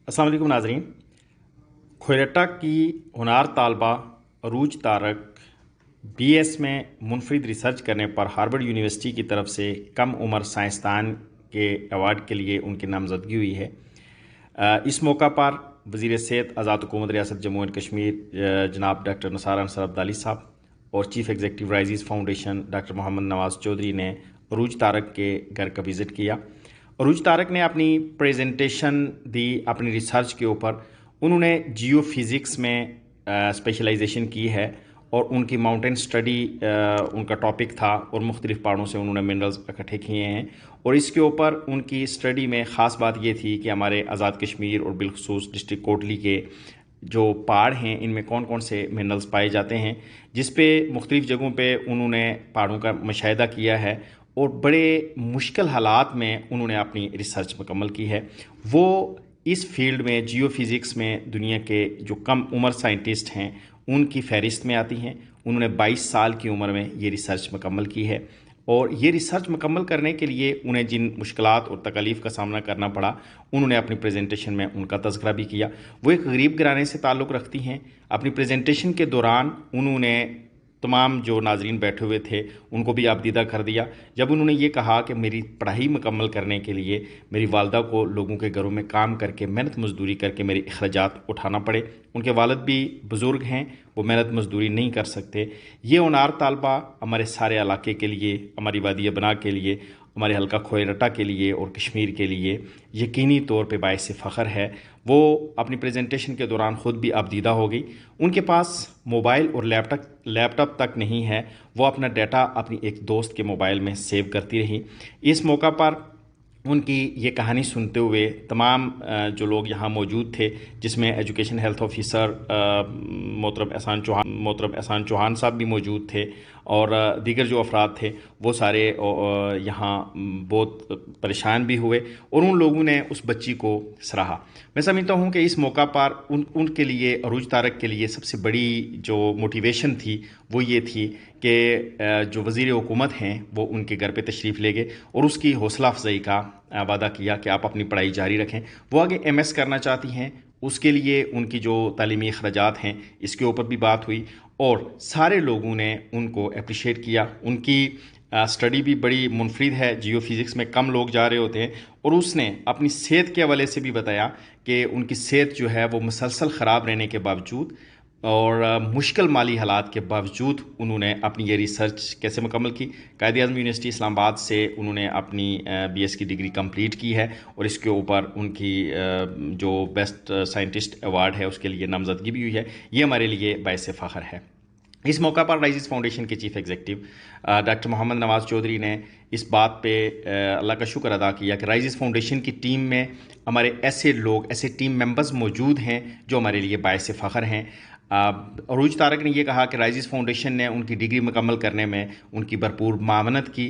अस्सलाम वालेकुम नाज़रीन। खोयटा की होनार तालबा अरूज तारक BS में मुनफरिद रिसर्च करने पर हार्वर्ड यूनिवर्सिटी की तरफ से कम उम्र साइंसदान के अवार्ड के लिए उनकी नामजदगी हुई है। इस मौका पर वज़ीर सेहत आज़ाद हुकूमत रियासत जम्मू एंड कश्मीर जनाब डॉक्टर निसार अंसर अब्दाली साहब और chief executive Rise foundation doctor Mohammad Nawaz Chaudhry ने अरूज तारक के घर का विज़िट किया। अरूज तारक ने अपनी प्रेजेंटेशन दी अपनी रिसर्च के ऊपर। उन्होंने जियो फिज़िक्स में स्पेशलाइजेशन की है और उनकी माउंटेन स्टडी उनका टॉपिक था और मुख्तलिफ़ पहाड़ों से उन्होंने मिनरल्स इकट्ठे किए हैं। और इसके ऊपर उनकी स्टडी में ख़ास बात ये थी कि हमारे आज़ाद कश्मीर और बिलखसूस डिस्ट्रिक्ट कोटली के जो पहाड़ हैं इनमें कौन कौन से मिनरल्स पाए जाते हैं, जिस पे मुख्तलिफ़ जगहों पे उन्होंने पहाड़ों का मुशाहिदा किया है और बड़े मुश्किल हालात में उन्होंने अपनी रिसर्च मुकम्मल की है। वो इस फील्ड में जियो फिज़िक्स में दुनिया के जो कम उम्र साइंटिस्ट हैं उनकी फहरिस्त में आती हैं। उन्होंने 22 साल की उम्र में ये रिसर्च मुकम्मल की है और ये रिसर्च मुकम्मल करने के लिए उन्हें जिन मुश्किलात और तकलीफ़ का सामना करना पड़ा उन्होंने अपनी प्रेजेंटेशन में उनका तज़किरा भी किया। वो एक गरीब घराने से ताल्लुक़ रखती हैं। अपनी प्रेजेंटेशन के दौरान उन्होंने तमाम जो नाज़रीन बैठे हुए थे उनको भी आबदीदा कर दिया जब उन्होंने ये कहा कि मेरी पढ़ाई मुकम्मल करने के लिए मेरी वालदा को लोगों के घरों में काम करके मेहनत मजदूरी करके मेरे अखराजात उठाना पड़े। उनके वालिद भी बुज़ुर्ग हैं, वो मेहनत मजदूरी नहीं कर सकते। ये होनार तालबा हमारे सारे इलाके के लिए, हमारी वादिया बना के लिए, हमारे हल्का खोयटा के लिए और कश्मीर के लिए यकीनी तौर पे बाइस फ़ख्र है। वो अपनी प्रेजेंटेशन के दौरान ख़ुद भी आबदीदा हो गई। उनके पास मोबाइल और लैपटॉप तक नहीं है। वो अपना डाटा अपनी एक दोस्त के मोबाइल में सेव करती रही। इस मौका पर उनकी ये कहानी सुनते हुए तमाम जो लोग यहाँ मौजूद थे, जिसमें एजुकेशन हेल्थ ऑफिसर मोहतरम एहसान चौहान साहब भी मौजूद थे और दीगर जो अफराद थे वो सारे यहाँ बहुत परेशान भी हुए और उन लोगों ने उस बच्ची को सराहा। मैं समझता हूँ कि इस मौका पर उनके लिए, अरूज तारक के लिए सबसे बड़ी जो मोटिवेशन थी वो ये थी कि जो वज़ीर हुकूमत हैं वो उनके घर पे तशरीफ़ ले गए और उसकी हौसला अफजाई का वादा किया कि आप अपनी पढ़ाई जारी रखें। वो आगे MS करना चाहती हैं, उसके लिए उनकी जो तालीमी अखराजात हैं इसके ऊपर भी बात हुई और सारे लोगों ने उनको अप्रिशिएट किया। उनकी स्टडी भी बड़ी मुनफरिद है, जियो फिज़िक्स में कम लोग जा रहे होते हैं और उसने अपनी सेहत के हवाले से भी बताया कि उनकी सेहत जो है वो मुसलसल ख़राब रहने के बावजूद और मुश्किल माली हालात के बावजूद उन्होंने अपनी ये रिसर्च कैसे मुकम्मल की। कायद-ए-आज़म यूनिवर्सिटी इस्लामाबाद से उन्होंने अपनी BS की डिग्री कंप्लीट की है और इसके ऊपर उनकी जो बेस्ट साइंटिस्ट अवार्ड है उसके लिए नामजदगी भी हुई है। ये हमारे लिए बाइस फ़ख्र है। इस मौका पर राइज़ फाउंडेशन के chief executive doctor Mohammad Nawaz Chaudhry ने इस बात पे अल्लाह का शुक्र अदा किया कि राइज़ फाउंडेशन की टीम में हमारे ऐसे लोग, ऐसे टीम मेंबर्स मौजूद हैं जो हमारे लिए बाइस फ़ख्र हैं। अरूज तारक ने यह कहा कि राइज़ फाउंडेशन ने उनकी डिग्री मुकम्मल करने में उनकी भरपूर मावनत की।